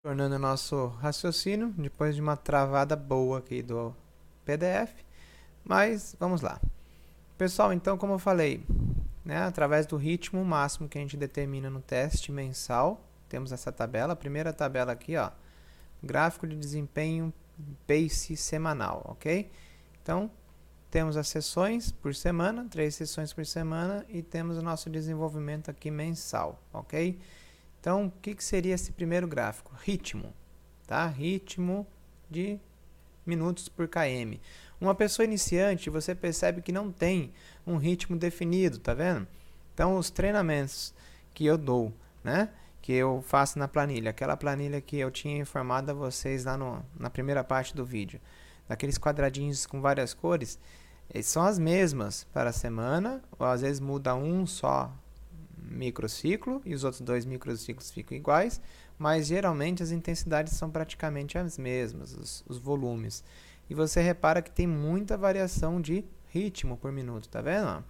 Tornando o nosso raciocínio, depois de uma travada boa aqui do PDF, mas vamos lá. Pessoal, então como eu falei, né, através do ritmo máximo que a gente determina no teste mensal, temos essa tabela, a primeira tabela aqui, ó, gráfico de desempenho pace semanal, ok? Então, temos as sessões por semana, 3 sessões por semana, e temos o nosso desenvolvimento aqui mensal, ok? Então, o que seria esse primeiro gráfico? Ritmo, tá? Ritmo de minutos por km. Uma pessoa iniciante, você percebe que não tem um ritmo definido, tá vendo? Então, os treinamentos que eu dou, né? Que eu faço na planilha, aquela planilha que eu tinha informado a vocês lá na primeira parte do vídeo, daqueles quadradinhos com várias cores, são as mesmas para a semana, ou às vezes muda um só microciclo e os outros dois microciclos ficam iguais, mas geralmente as intensidades são praticamente as mesmas, os volumes. E você repara que tem muita variação de ritmo por minuto, tá vendo?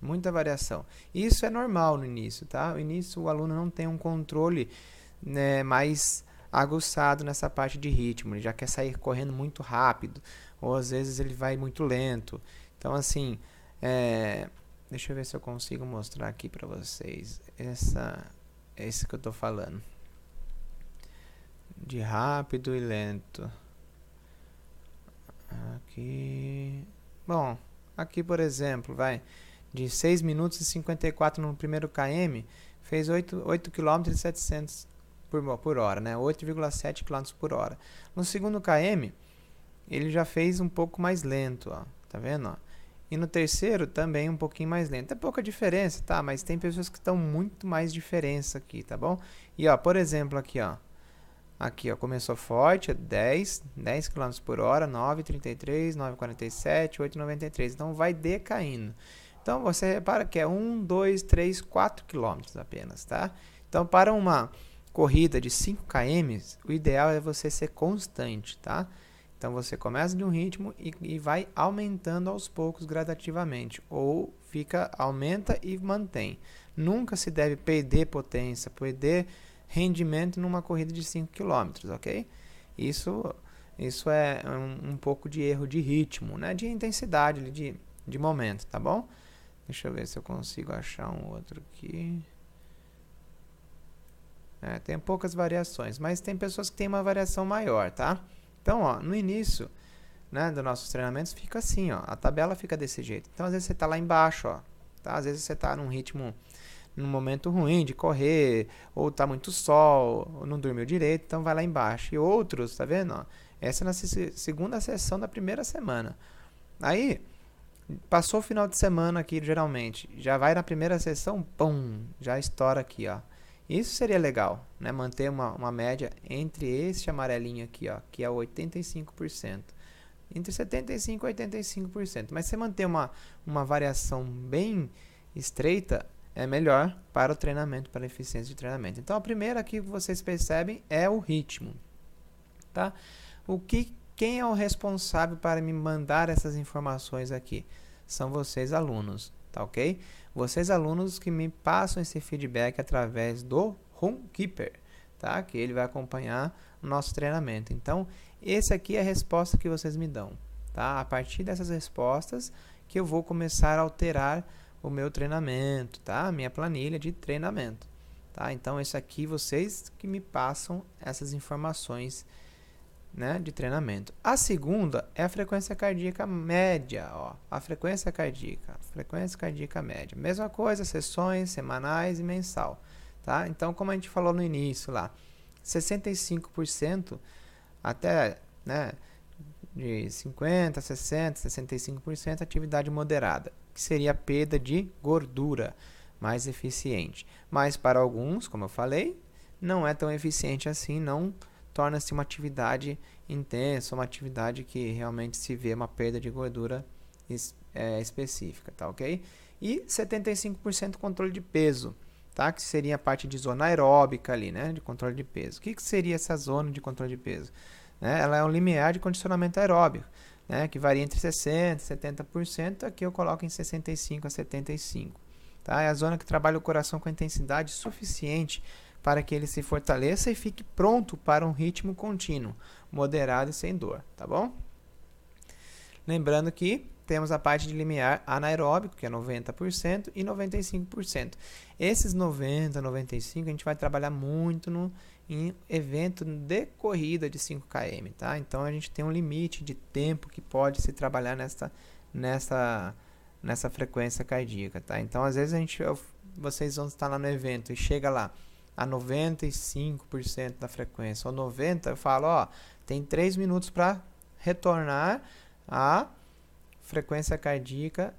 Muita variação. Isso é normal no início, tá? No início o aluno não tem um controle, né, mais aguçado nessa parte de ritmo, ele já quer sair correndo muito rápido, ou às vezes ele vai muito lento. Então, assim, deixa eu ver se eu consigo mostrar aqui para vocês esse que eu estou falando. De rápido e lento. Aqui. Bom, aqui por exemplo, vai de 6 minutos e 54 no primeiro km, fez 8 km e 700 por hora, né? 8,7 km por hora. No segundo km, ele já fez um pouco mais lento, ó. Tá vendo, ó? E no terceiro também um pouquinho mais lento. É pouca diferença, tá? Mas tem pessoas que estão muito mais diferença aqui, tá bom? E ó, por exemplo, aqui, ó. Aqui, ó, começou forte, 10 km por hora, 9,33, 9,47, 8,93. Então vai decaindo. Então você repara que é 1, 2, 3, 4 km apenas, tá? Então para uma corrida de 5 km, o ideal é você ser constante, tá? Então você começa de um ritmo e vai aumentando aos poucos gradativamente, ou aumenta e mantém. Nunca se deve perder potência, perder rendimento numa corrida de 5 km, ok? Isso é um pouco de erro de ritmo, né? De intensidade, de momento, tá bom? Deixa eu ver se eu consigo achar um outro aqui. Tem poucas variações, mas tem pessoas que têm uma variação maior, tá? Então, ó, no início, né, dos nossos treinamentos fica assim, ó, a tabela fica desse jeito. Então, às vezes você está lá embaixo, ó, tá? Às vezes você está num ritmo, num momento ruim de correr, ou tá muito sol, ou não dormiu direito, então vai lá embaixo. E outros, tá vendo? Ó, essa é na segunda sessão da primeira semana. Aí, passou o final de semana aqui, geralmente, já vai na primeira sessão, pum, já estoura aqui, ó. Isso seria legal, né? Manter uma média entre este amarelinho aqui, ó, que é 85%. Entre 75% e 85%. Mas se manter uma variação bem estreita, é melhor para o treinamento, para a eficiência de treinamento. Então, a primeira aqui que vocês percebem é o ritmo. Tá? Quem é o responsável para me mandar essas informações aqui? São vocês, alunos. Tá ok? Vocês, alunos, que me passam esse feedback através do Homekeeper, tá? Que ele vai acompanhar o nosso treinamento. Então, esse aqui é a resposta que vocês me dão, tá? A partir dessas respostas que eu vou começar a alterar o meu treinamento, tá? A minha planilha de treinamento, tá? Então, esse aqui, vocês que me passam essas informações, né, de treinamento. A segunda é a frequência cardíaca média, ó, a frequência cardíaca média. Mesma coisa, sessões semanais e mensal, tá? Então, como a gente falou no início lá, 65% até, né, de 50, 60, 65% atividade moderada, que seria a perda de gordura mais eficiente. Mas para alguns, como eu falei, não é tão eficiente assim, não torna-se uma atividade intensa, uma atividade que realmente se vê uma perda de gordura específica, tá ok? E 75% controle de peso, tá? Que seria a parte de zona aeróbica ali, né? De controle de peso. O que seria essa zona de controle de peso? Ela é um limiar de condicionamento aeróbico, né? Que varia entre 60% e 70%, aqui eu coloco em 65% a 75%. Tá? É a zona que trabalha o coração com intensidade suficiente para que ele se fortaleça e fique pronto para um ritmo contínuo, moderado e sem dor, tá bom? Lembrando que temos a parte de limiar anaeróbico, que é 90% e 95%. Esses 90, 95, a gente vai trabalhar muito em evento de corrida de 5 km, tá? Então, a gente tem um limite de tempo que pode se trabalhar nessa frequência cardíaca, tá? Então, às vezes, vocês vão estar lá no evento e chega lá a 95% da frequência, ou 90%, eu falo, ó, tem 3 minutos para retornar a frequência cardíaca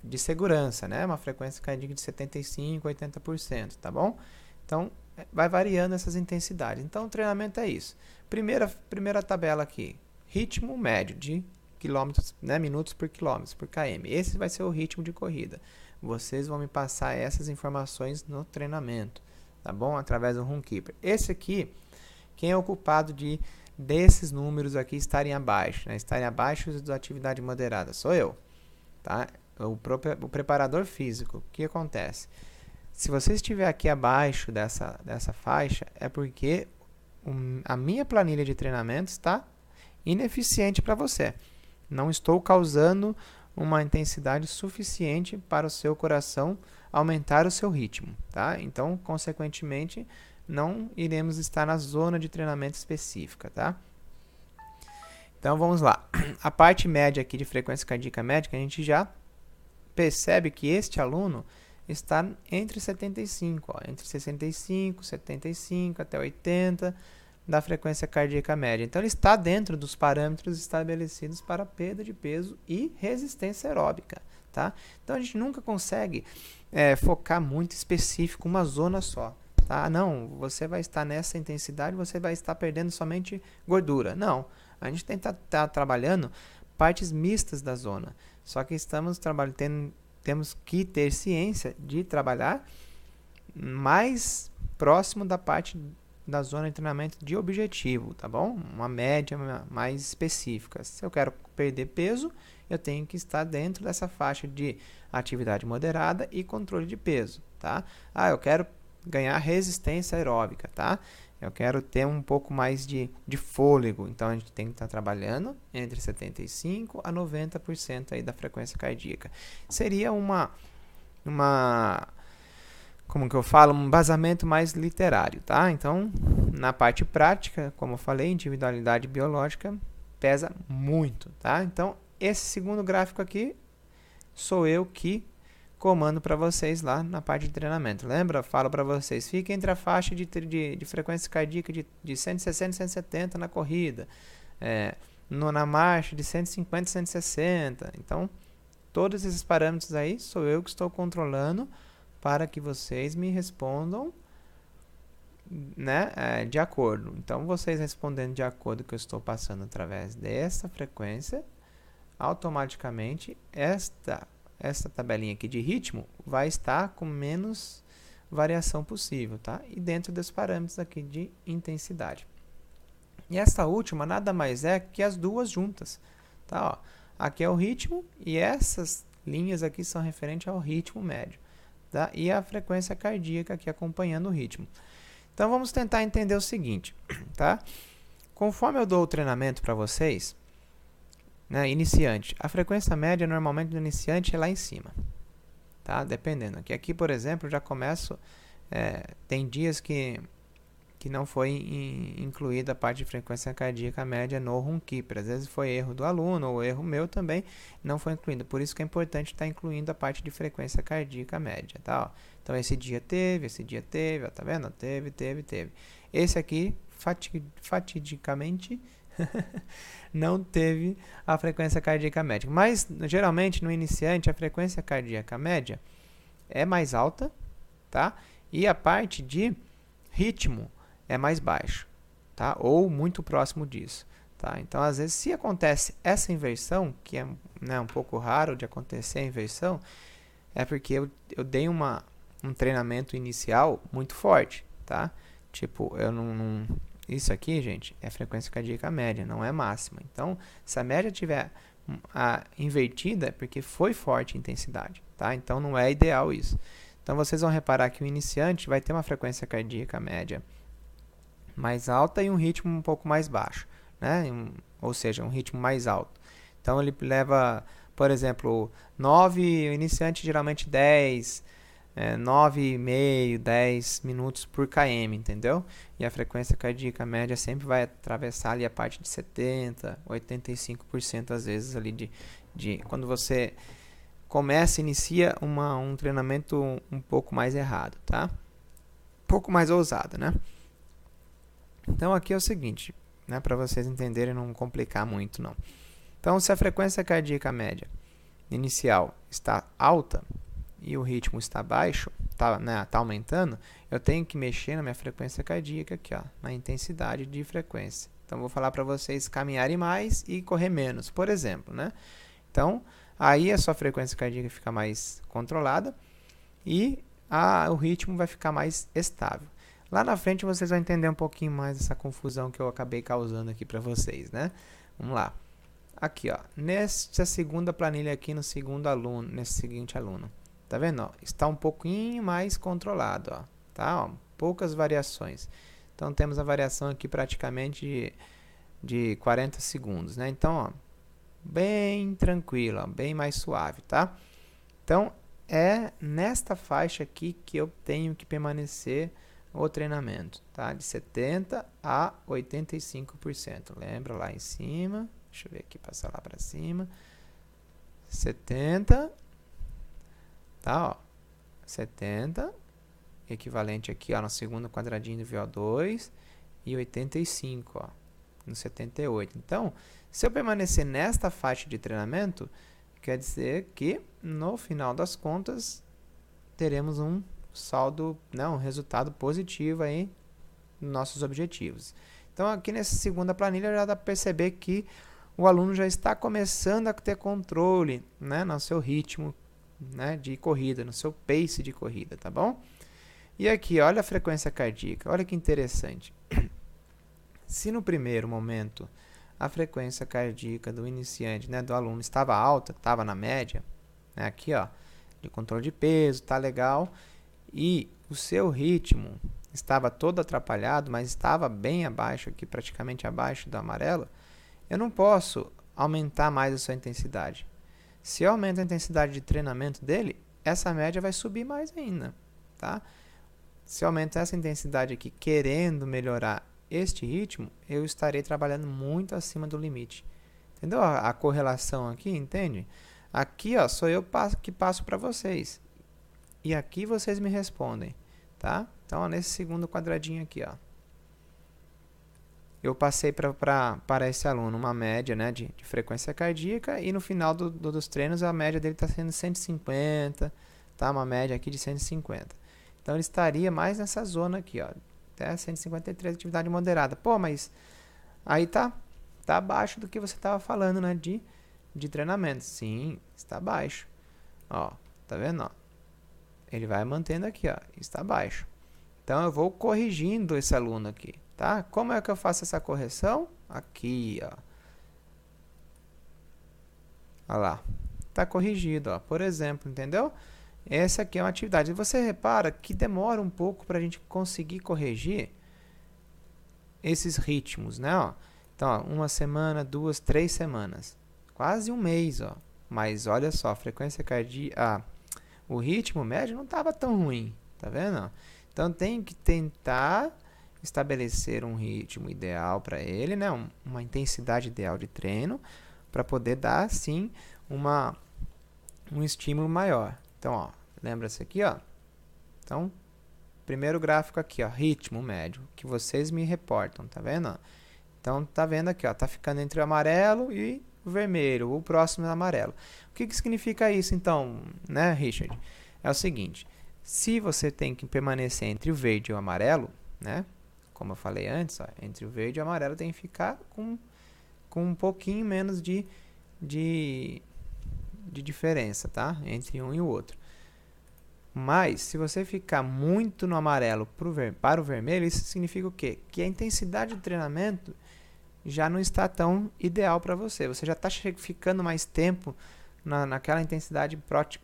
de segurança, né? Uma frequência cardíaca de 75%, 80%, tá bom? Então, vai variando essas intensidades. Então, o treinamento é isso. Primeira tabela aqui, ritmo médio de quilômetros, né, minutos por quilômetro, por km. Esse vai ser o ritmo de corrida. Vocês vão me passar essas informações no treinamento, tá bom? Através do Runkeeper. Esse aqui, quem é o culpado desses números aqui estarem abaixo, né? Estarem abaixo da atividade moderada? Sou eu, tá? O preparador físico. O que acontece? Se você estiver aqui abaixo dessa faixa, é porque a minha planilha de treinamento está ineficiente para você. Não estou causando uma intensidade suficiente para o seu coração aumentar o seu ritmo, tá? Então, consequentemente, não iremos estar na zona de treinamento específica, tá? Então, vamos lá. A parte média aqui de frequência cardíaca média, a gente já percebe que este aluno está entre 75, ó, entre 65, 75 até 80 da frequência cardíaca média. Então, ele está dentro dos parâmetros estabelecidos para perda de peso e resistência aeróbica, tá? Então, a gente nunca consegue focar muito específico uma zona só. Tá? Não, você vai estar nessa intensidade, você vai estar perdendo somente gordura. Não, a gente tem que estar trabalhando partes mistas da zona. Só que temos que ter ciência de trabalhar mais próximo da parte da zona de treinamento de objetivo, tá bom? Uma média mais específica. Se eu quero perder peso, eu tenho que estar dentro dessa faixa de atividade moderada e controle de peso, tá? Eu quero ganhar resistência aeróbica, tá? Eu quero ter um pouco mais de fôlego, então a gente tem que estar trabalhando entre 75% a 90% aí da frequência cardíaca. Seria como que eu falo, um embasamento mais literário, tá? Então, na parte prática, como eu falei, individualidade biológica pesa muito, tá? Então, esse segundo gráfico aqui sou eu que comando para vocês lá na parte de treinamento. Lembra? Falo para vocês, fica entre a faixa de frequência cardíaca de 160 e 170 na corrida, na marcha de 150 e 160. Então, todos esses parâmetros aí sou eu que estou controlando para que vocês me respondam, né, de acordo. Então, vocês respondendo de acordo com o que eu estou passando através dessa frequência, automaticamente esta tabelinha aqui de ritmo vai estar com menos variação possível, tá? E dentro dos parâmetros aqui de intensidade. E essa última nada mais é que as duas juntas, tá? Ó, aqui é o ritmo e essas linhas aqui são referentes ao ritmo médio, tá? E a frequência cardíaca aqui acompanhando o ritmo. Então, vamos tentar entender o seguinte, tá? Conforme eu dou o treinamento para vocês, né, iniciante, a frequência média normalmente do iniciante é lá em cima, tá? Dependendo. Aqui, por exemplo, eu já começo, tem dias que não foi incluída a parte de frequência cardíaca média no Runkeeper. Às vezes foi erro do aluno ou erro meu também, não foi incluído. Por isso que é importante estar incluindo a parte de frequência cardíaca média, tá? Ó, então, esse dia teve, ó, tá vendo? Teve. Esse aqui, fatidicamente, não teve a frequência cardíaca média. Mas, geralmente, no iniciante, a frequência cardíaca média é mais alta, tá? E a parte de ritmo é mais baixo, tá? Ou muito próximo disso, tá? Então, às vezes, se acontece essa inversão, que é, né, um pouco raro de acontecer a inversão, é porque eu dei um treinamento inicial muito forte, tá? Tipo, isso aqui, gente, é frequência cardíaca média, não é máxima. Então, se a média tiver invertida, é porque foi forte a intensidade, tá? Então, não é ideal isso. Então, vocês vão reparar que o iniciante vai ter uma frequência cardíaca média mais alta e um ritmo um pouco mais baixo, né? Ou seja, um ritmo mais alto. Então, ele leva, por exemplo, 9, o iniciante geralmente 10, 9,5, 10 minutos por km, entendeu? E a frequência cardíaca média sempre vai atravessar ali a parte de 70, 85% às vezes ali de quando você inicia um treinamento um pouco mais errado, tá? Um pouco mais ousado, né? Então aqui é o seguinte, né, para vocês entenderem, não complicar muito não. Então, se a frequência cardíaca média inicial está alta e o ritmo está baixo, tá aumentando, eu tenho que mexer na minha frequência cardíaca aqui, ó, na intensidade de frequência. Então, vou falar para vocês caminharem mais e correr menos, por exemplo, né? Então, aí a sua frequência cardíaca fica mais controlada e o ritmo vai ficar mais estável. Lá na frente vocês vão entender um pouquinho mais essa confusão que eu acabei causando aqui para vocês, né? Vamos lá. Aqui, ó, nessa segunda planilha aqui, no segundo aluno, nesse seguinte aluno, tá vendo? Ó, está um pouquinho mais controlado, ó, tá? Ó, poucas variações. Então, temos a variação aqui praticamente de 40 segundos, né? Então, ó, bem tranquilo, ó, bem mais suave, tá? Então, é nesta faixa aqui que eu tenho que permanecer o treinamento, tá? De 70% a 85%. Lembra lá em cima? Deixa eu ver aqui, passar lá para cima. 70, tá? Ó, 70, equivalente aqui, ó, no segundo quadradinho do VO2, e 85, ó, no 78. Então, se eu permanecer nesta faixa de treinamento, quer dizer que no final das contas teremos um saldo, né, um resultado positivo aí nos nossos objetivos. Então, aqui nessa segunda planilha já dá para perceber que o aluno já está começando a ter controle, né, no seu ritmo, né, de corrida, no seu pace de corrida, tá bom? E aqui, olha a frequência cardíaca, olha que interessante. Se no primeiro momento a frequência cardíaca do iniciante, né, do aluno estava alta, estava na média, né, aqui, ó, de controle de peso, tá legal, e o seu ritmo estava todo atrapalhado, mas estava bem abaixo aqui, praticamente abaixo do amarelo, eu não posso aumentar mais a sua intensidade. Se eu aumento a intensidade de treinamento dele, essa média vai subir mais ainda, tá? Se eu aumento essa intensidade aqui, querendo melhorar este ritmo, eu estarei trabalhando muito acima do limite. Entendeu a correlação aqui, entende? Aqui, ó, sou eu que passo para vocês. E aqui vocês me respondem, tá? Então, ó, nesse segundo quadradinho aqui, ó, eu passei para esse aluno uma média, né, de frequência cardíaca, e no final dos treinos a média dele está sendo 150, tá? Uma média aqui de 150. Então, ele estaria mais nessa zona aqui, ó, até 153, atividade moderada. Pô, mas aí tá abaixo do que você estava falando, né, de treinamento. Sim, está abaixo. Ó, tá vendo, ó? Ele vai mantendo aqui, ó, está abaixo. Então, eu vou corrigindo esse aluno aqui, tá? Como é que eu faço essa correção? Aqui, ó. Olha lá. Tá corrigido, ó. Por exemplo, entendeu? Essa aqui é uma atividade. E você repara que demora um pouco para a gente conseguir corrigir esses ritmos, né? Ó. Então, ó, 1 semana, 2, 3 semanas. Quase um mês, ó. Mas olha só, a frequência cardíaca... o ritmo médio não estava tão ruim, tá vendo? Então, tem que tentar estabelecer um ritmo ideal para ele, né? Uma intensidade ideal de treino, para poder dar, sim, um estímulo maior. Então, ó, lembra-se aqui, ó. Então, primeiro gráfico aqui, ó, ritmo médio, que vocês me reportam, tá vendo? Ó? Então, tá vendo aqui, ó, tá ficando entre o amarelo e o vermelho, o próximo é amarelo. O que significa isso, então, né, Richard? É o seguinte, se você tem que permanecer entre o verde e o amarelo, né, como eu falei antes, ó, entre o verde e o amarelo tem que ficar com um pouquinho menos de diferença, tá? Entre um e o outro. Mas, se você ficar muito no amarelo para o vermelho, isso significa o quê? Que a intensidade do treinamento já não está tão ideal para você. Você já está ficando mais tempo naquela intensidade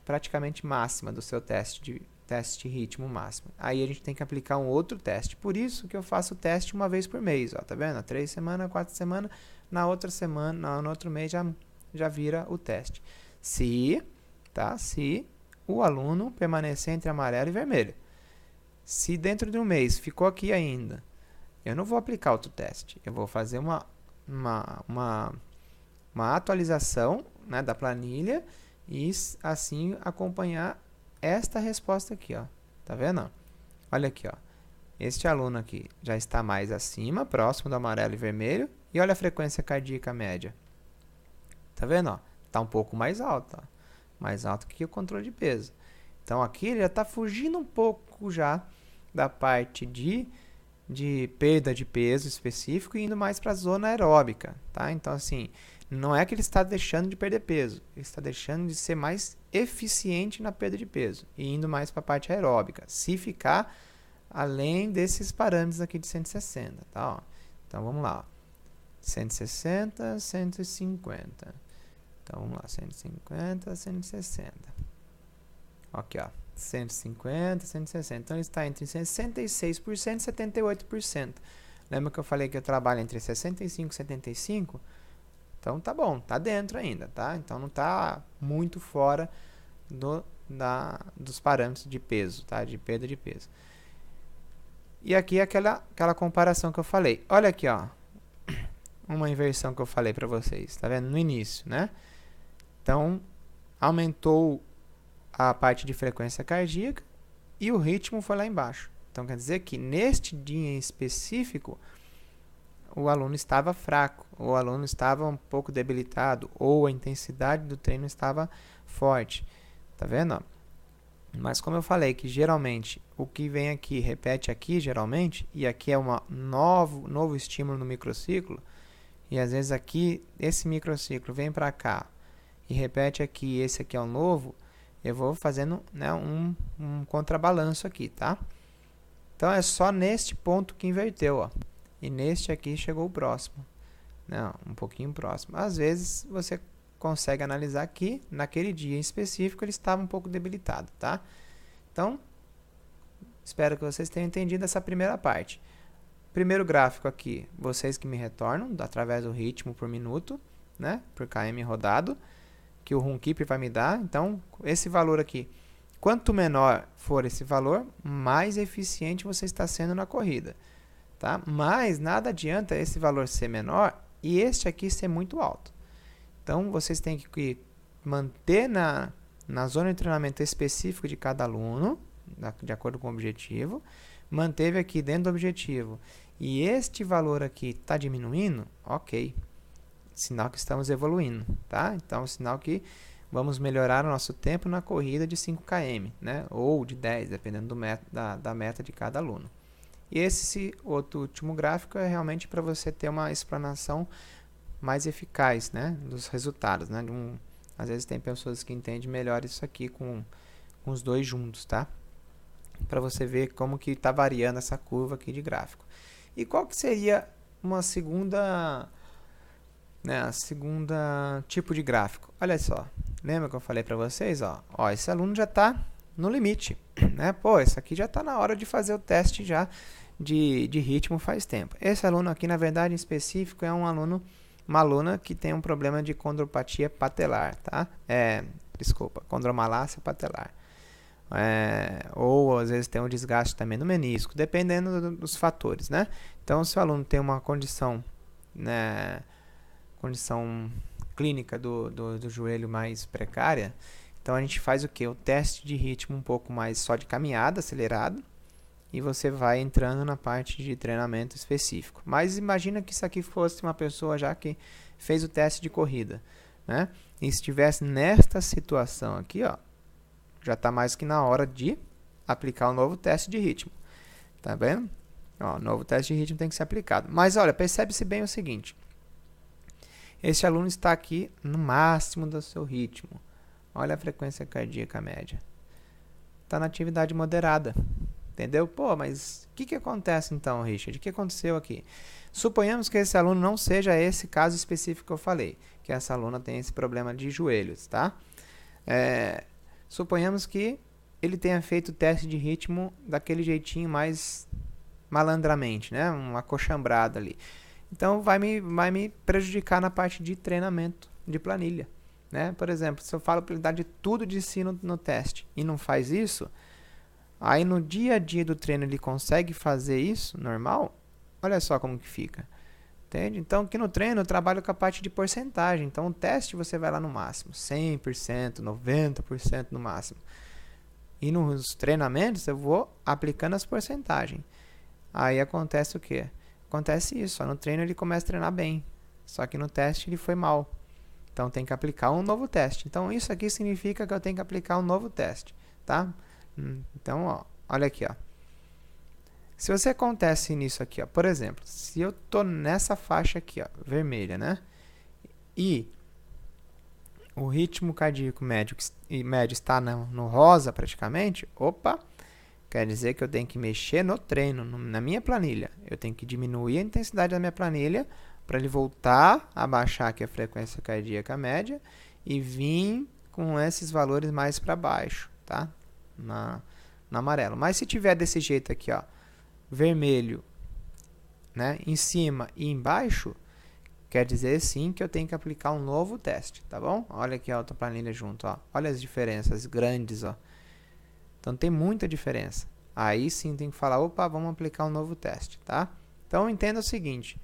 praticamente máxima do seu teste teste de ritmo máximo. Aí a gente tem que aplicar um outro teste. Por isso que eu faço o teste uma vez por mês, ó, tá vendo? 3 semanas, 4 semanas, na outra semana, no outro mês já vira o teste. Se o aluno permanecer entre amarelo e vermelho. Se dentro de um mês ficou aqui ainda, eu não vou aplicar outro teste. Eu vou fazer uma atualização, né, da planilha e assim acompanhar esta resposta aqui, ó. Tá vendo? Olha aqui, ó. Este aluno aqui já está mais acima, próximo do amarelo e vermelho. E olha a frequência cardíaca média. Tá vendo? Ó? Tá um pouco mais alta, ó. Mais alto que o controle de peso. Então aqui ele já está fugindo um pouco já da parte de perda de peso específico e indo mais para a zona aeróbica, tá? Então assim, não é que ele está deixando de perder peso, ele está deixando de ser mais eficiente na perda de peso e indo mais para a parte aeróbica, se ficar além desses parâmetros aqui de 160, tá? Ó. Então vamos lá, ó. 160, 150. Então vamos lá, 150, 160. Aqui, ó, 150, 160. Então ele está entre 66% e 78%. Lembra que eu falei que eu trabalho entre 65 e 75%? Então tá bom, tá dentro ainda, tá? Então não tá muito fora dos parâmetros de peso, tá? De perda de peso. E aqui aquela comparação que eu falei. Olha aqui, ó. Uma inversão que eu falei para vocês, tá vendo? No início, né? Então, aumentou a parte de frequência cardíaca e o ritmo foi lá embaixo. Então, quer dizer que neste dia em específico, o aluno estava fraco, o aluno estava um pouco debilitado, ou a intensidade do treino estava forte. Tá vendo? Mas como eu falei que geralmente o que vem aqui repete aqui geralmente, e aqui é um novo estímulo no microciclo, e às vezes aqui esse microciclo vem para cá e repete aqui, esse aqui é o novo, eu vou fazendo, né, um contrabalanço aqui, tá? Então é só neste ponto que inverteu, ó. E neste aqui chegou o próximo, né, um pouquinho próximo. Às vezes você consegue analisar aqui, naquele dia em específico ele estava um pouco debilitado, tá? Então, espero que vocês tenham entendido essa primeira parte. Primeiro gráfico aqui, vocês que me retornam, através do ritmo por minuto, né, por km rodado, que o Runkeeper vai me dar. Então, esse valor aqui, quanto menor for esse valor, mais eficiente você está sendo na corrida, tá? Mas nada adianta esse valor ser menor e este aqui ser muito alto. Então, vocês têm que manter na zona de treinamento específico de cada aluno, de acordo com o objetivo. Manteve aqui dentro do objetivo e este valor aqui está diminuindo, ok. Sinal que estamos evoluindo, tá? Então, sinal que vamos melhorar o nosso tempo na corrida de 5 km, né? Ou de 10, dependendo da meta de cada aluno. E esse outro último gráfico é realmente para você ter uma explanação mais eficaz, né, dos resultados, né? Às vezes tem pessoas que entendem melhor isso aqui com os dois juntos, tá? Para você ver como que está variando essa curva aqui de gráfico. E qual que seria uma segunda tipo de gráfico? Olha só, lembra que eu falei para vocês, ó, esse aluno já está no limite, né? Pô, esse aqui já está na hora de fazer o teste já de ritmo faz tempo. Esse aluno aqui, na verdade, em específico, é uma aluna que tem um problema de condropatia patelar, tá? Condromalácia patelar. Ou às vezes tem um desgaste também no menisco, dependendo dos fatores, né? Então, se o aluno tem uma condição, né, condição clínica do joelho mais precária, então a gente faz o que? O teste de ritmo um pouco mais só de caminhada, acelerado, e você vai entrando na parte de treinamento específico. Mas imagina que isso aqui fosse uma pessoa já que fez o teste de corrida, né? E se estivesse nesta situação aqui, ó, já está mais que na hora de aplicar o novo teste de ritmo. Tá vendo? Ó, o novo teste de ritmo tem que ser aplicado. Mas olha, percebe-se bem o seguinte. Esse aluno está aqui no máximo do seu ritmo. Olha a frequência cardíaca média. Está na atividade moderada. Entendeu? Pô, mas o que acontece então, Richard? O que aconteceu aqui? Suponhamos que esse aluno não seja esse caso específico que eu falei. Que essa aluna tem esse problema de joelhos, tá? Suponhamos que ele tenha feito o teste de ritmo daquele jeitinho mais malandramente, né? Um acochambrado ali. Então, vai me prejudicar na parte de treinamento de planilha, né? Por exemplo, se eu falo para ele dar de tudo de si no teste e não faz isso, aí no dia a dia do treino ele consegue fazer isso, normal, olha só como que fica. Entende? Então, aqui no treino eu trabalho com a parte de porcentagem. Então, o teste você vai lá no máximo, 100%, 90% no máximo. E nos treinamentos eu vou aplicando as porcentagens. Aí acontece o quê? Acontece isso, ó, no treino ele começa a treinar bem, só que no teste ele foi mal. Então tem que aplicar um novo teste. Então isso aqui significa que eu tenho que aplicar um novo teste, tá? Então, ó, olha aqui, ó. Se você acontece nisso aqui, ó, por exemplo, se eu tô nessa faixa aqui, ó, vermelha, né? E o ritmo cardíaco médio está no rosa praticamente, opa, quer dizer que eu tenho que mexer no treino, na minha planilha. Eu tenho que diminuir a intensidade da minha planilha para ele voltar a baixar aqui a frequência cardíaca média e vir com esses valores mais para baixo, tá? No amarelo. Mas se tiver desse jeito aqui, ó, vermelho, né, em cima e embaixo, quer dizer sim que eu tenho que aplicar um novo teste, tá bom? Olha aqui a outra planilha junto, ó. Olha as diferenças grandes, ó. Então tem muita diferença. Aí sim tem que falar, opa, vamos aplicar um novo teste, tá? Então entenda o seguinte,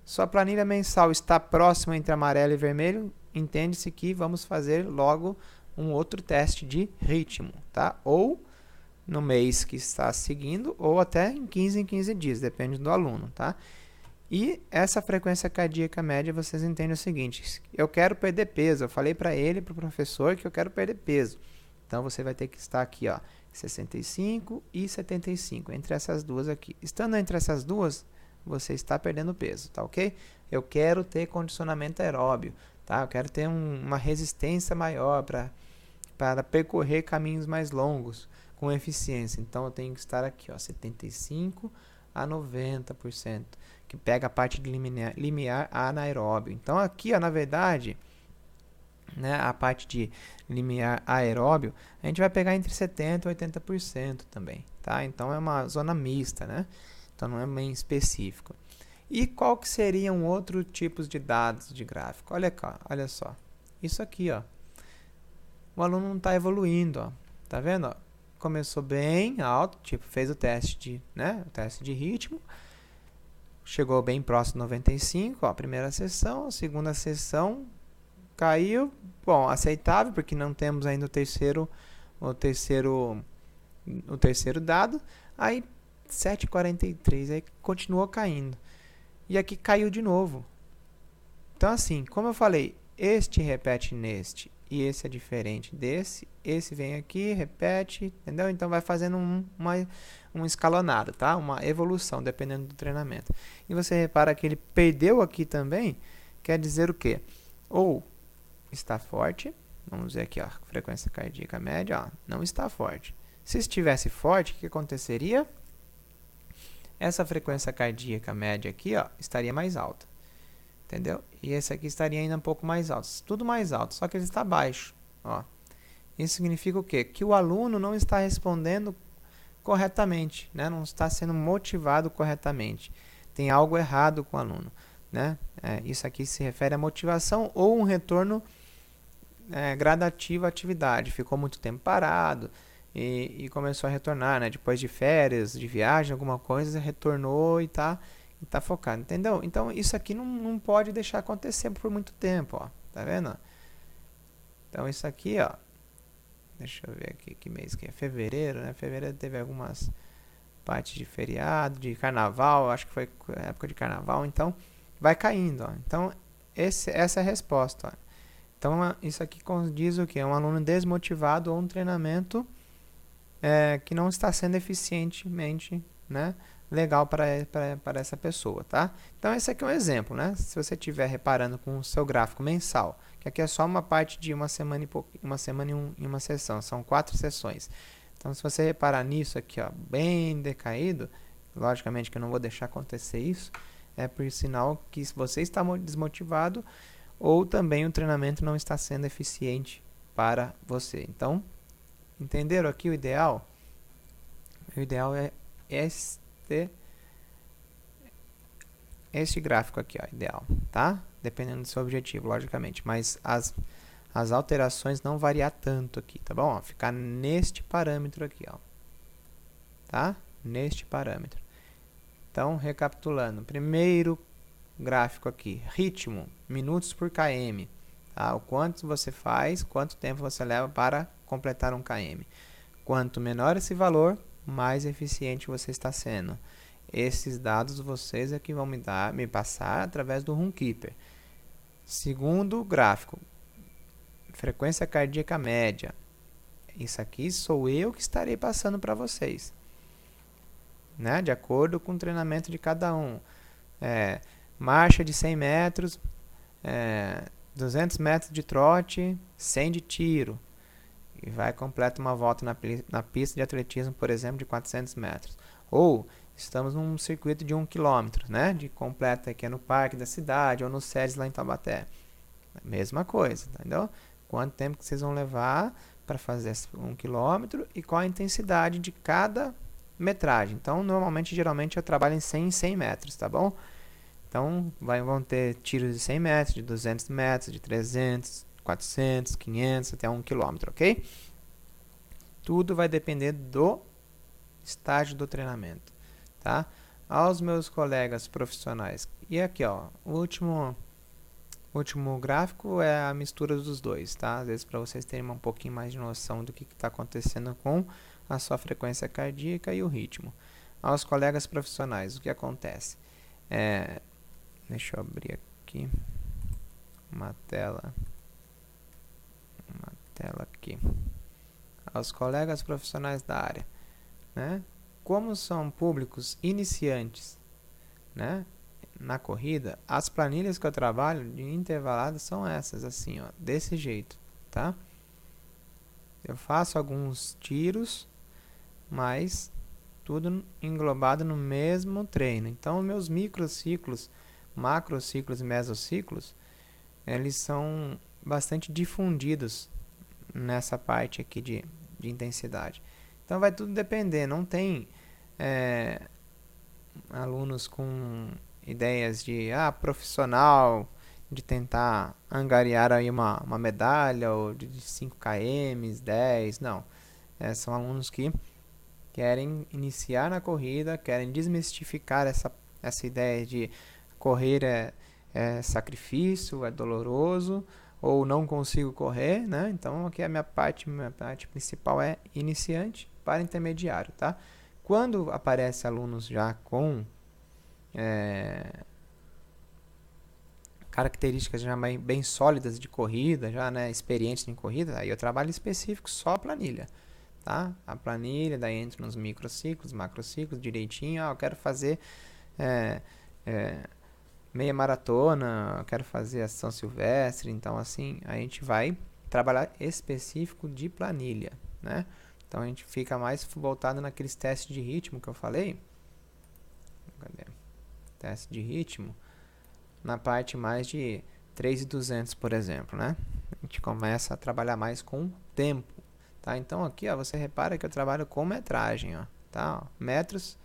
sua planilha mensal está próxima entre amarelo e vermelho, entende-se que vamos fazer logo um outro teste de ritmo, tá? Ou no mês que está seguindo, ou até em 15 dias, depende do aluno, tá? E essa frequência cardíaca média, vocês entendem o seguinte, eu quero perder peso, eu falei para ele, para o professor, que eu quero perder peso. Então, você vai ter que estar aqui, ó, 65 e 75, entre essas duas aqui. Estando entre essas duas, você está perdendo peso, tá ok? Eu quero ter condicionamento aeróbio, tá? Eu quero ter uma resistência maior para percorrer caminhos mais longos com eficiência. Então, eu tenho que estar aqui, ó, 75 a 90%, que pega a parte de limiar anaeróbio. Então, aqui, ó, na verdade, né, a parte de limiar aeróbio, a gente vai pegar entre 70% e 80% também, tá? Então, é uma zona mista, né? Então, não é bem específico. E qual que seriam outros tipos de dados de gráfico? Olha cá, olha só. Isso aqui, ó. O aluno não está evoluindo, ó. Tá vendo, ó? Começou bem alto, tipo, fez o teste o teste de ritmo. Chegou bem próximo 95, ó, a primeira sessão, a segunda sessão caiu, bom, aceitável, porque não temos ainda o terceiro dado. Aí 7,43, aí continuou caindo. E aqui caiu de novo. Então assim, como eu falei, este repete neste e esse é diferente desse, esse vem aqui, repete, entendeu? Então vai fazendo um escalonado, tá? Uma evolução, dependendo do treinamento. E você repara que ele perdeu aqui também, quer dizer o quê? Ou está forte, vamos ver aqui, ó, frequência cardíaca média, ó, não está forte. Se estivesse forte, o que aconteceria? Essa frequência cardíaca média aqui, ó, estaria mais alta. Entendeu? E esse aqui estaria ainda um pouco mais alto. Tudo mais alto, só que ele está baixo. Ó. Isso significa o quê? Que o aluno não está respondendo corretamente, né? Não está sendo motivado corretamente. Tem algo errado com o aluno, né? Isso aqui se refere à motivação ou um retorno gradativo à atividade. Ficou muito tempo parado e começou a retornar, né? Depois de férias, de viagem, alguma coisa, retornou e está focado, entendeu? Então, isso aqui não pode deixar acontecer por muito tempo, ó. Tá vendo? Então, isso aqui, ó. Deixa eu ver aqui que mês que é. Fevereiro, né? Fevereiro teve algumas partes de feriado, de carnaval. Acho que foi época de carnaval. Então, vai caindo, ó. Então, essa é a resposta, ó. Então, isso aqui condiz o quê? É um aluno desmotivado ou um treinamento que não está sendo eficientemente, né? Legal para essa pessoa, tá? Então, esse aqui é um exemplo, né? Se você estiver reparando com o seu gráfico mensal, que aqui é só uma parte de uma semana e uma sessão, são 4 sessões. Então, se você reparar nisso aqui, ó, bem decaído, logicamente que eu não vou deixar acontecer isso, é por sinal que você está desmotivado ou também o treinamento não está sendo eficiente para você. Então, Entenderam aqui o ideal? O ideal é este gráfico aqui, ó, ideal, tá? Dependendo do seu objetivo, logicamente, mas as alterações não variar tanto aqui, tá bom? Ó, ficar neste parâmetro aqui, ó, tá? Neste parâmetro. Então, recapitulando, primeiro gráfico aqui, ritmo, minutos por km, tá? O quanto você faz, quanto tempo você leva para completar um km. Quanto menor esse valor, mais eficiente você está sendo. Esses dados vocês é que vão me passar através do Runkeeper. Segundo gráfico, frequência cardíaca média. Isso aqui sou eu que estarei passando para vocês, né? De acordo com o treinamento de cada um. Marcha de 100 metros, 200 metros de trote, 100 de tiro. E vai completar uma volta na pista de atletismo, por exemplo, de 400 metros. Ou estamos num circuito de 1 km, né? De completa aqui no parque da cidade ou no SEDES lá em Taubaté. Mesma coisa, entendeu? Quanto tempo que vocês vão levar para fazer 1 km e qual a intensidade de cada metragem. Então, geralmente eu trabalho em 100 em 100 metros, tá bom? Então, vão ter tiros de 100 metros, de 200 metros, de 300, 400, 500, até 1 km, ok? Tudo vai depender do estágio do treinamento, tá? Aos meus colegas profissionais. E aqui, ó, o último gráfico é a mistura dos dois, tá? Às vezes para vocês terem um pouquinho mais de noção do que está acontecendo com a sua frequência cardíaca e o ritmo. Aos colegas profissionais, o que acontece? Deixa eu abrir aqui uma tela aqui. Aos colegas profissionais da área, né? Como são públicos iniciantes, né? Na corrida, as planilhas que eu trabalho de intervalado são essas, assim, ó, desse jeito, tá? Eu faço alguns tiros, mas tudo englobado no mesmo treino. Então, meus microciclos, macrociclos e mesociclos, eles são bastante difundidos nessa parte aqui de intensidade. Então, vai tudo depender. Não tem alunos com ideias de profissional, de tentar angariar aí uma medalha ou de 5 km, 10, não. São alunos que querem iniciar na corrida, querem desmistificar essa ideia de correr é sacrifício, é doloroso, ou não consigo correr, né? Então, aqui a minha parte principal é iniciante para intermediário, tá? Quando aparece alunos já com características já bem sólidas de corrida, já, né, experientes em corrida, aí eu trabalho específico só a planilha, tá? A planilha, daí entro nos microciclos, macrociclos, direitinho. Eu quero fazer meia maratona, eu quero fazer a São Silvestre, então assim, a gente vai trabalhar específico de planilha, né? Então a gente fica mais voltado naqueles testes de ritmo que eu falei. Cadê? Teste de ritmo, na parte mais de 3.200, por exemplo, né? A gente começa a trabalhar mais com tempo, tá? Então aqui, ó, você repara que eu trabalho com metragem, ó, tá? Ó, metros,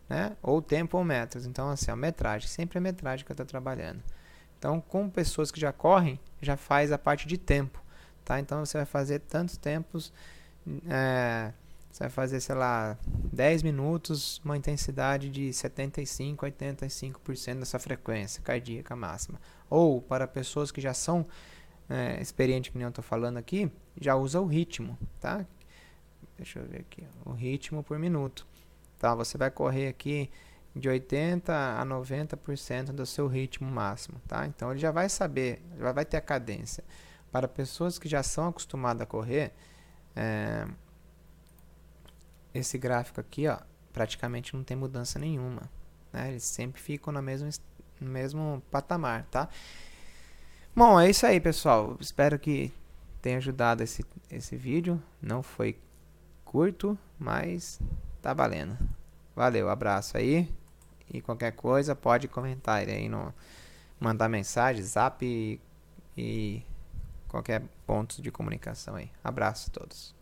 né? Ou tempo ou metros. Então assim, ó, metragem, sempre é metragem que eu estou trabalhando. Então, com pessoas que já correm, já faz a parte de tempo, tá? Então você vai fazer tantos tempos, você vai fazer, sei lá, 10 minutos, uma intensidade de 75% a 85% dessa frequência cardíaca máxima. Ou, para pessoas que já são experientes, que nem eu estou falando aqui, já usa o ritmo, tá? Deixa eu ver aqui, o ritmo por minuto. Então, você vai correr aqui de 80% a 90% do seu ritmo máximo, tá? Então, ele já vai saber, já vai ter a cadência. Para pessoas que já são acostumadas a correr, esse gráfico aqui, ó, praticamente não tem mudança nenhuma, né? Eles sempre ficam no mesmo patamar, tá? Bom, é isso aí, pessoal. Espero que tenha ajudado esse vídeo. Não foi curto, mas tá valendo. Valeu, abraço aí. E qualquer coisa pode comentar aí, mandar mensagem, zap e qualquer ponto de comunicação aí. Abraço a todos.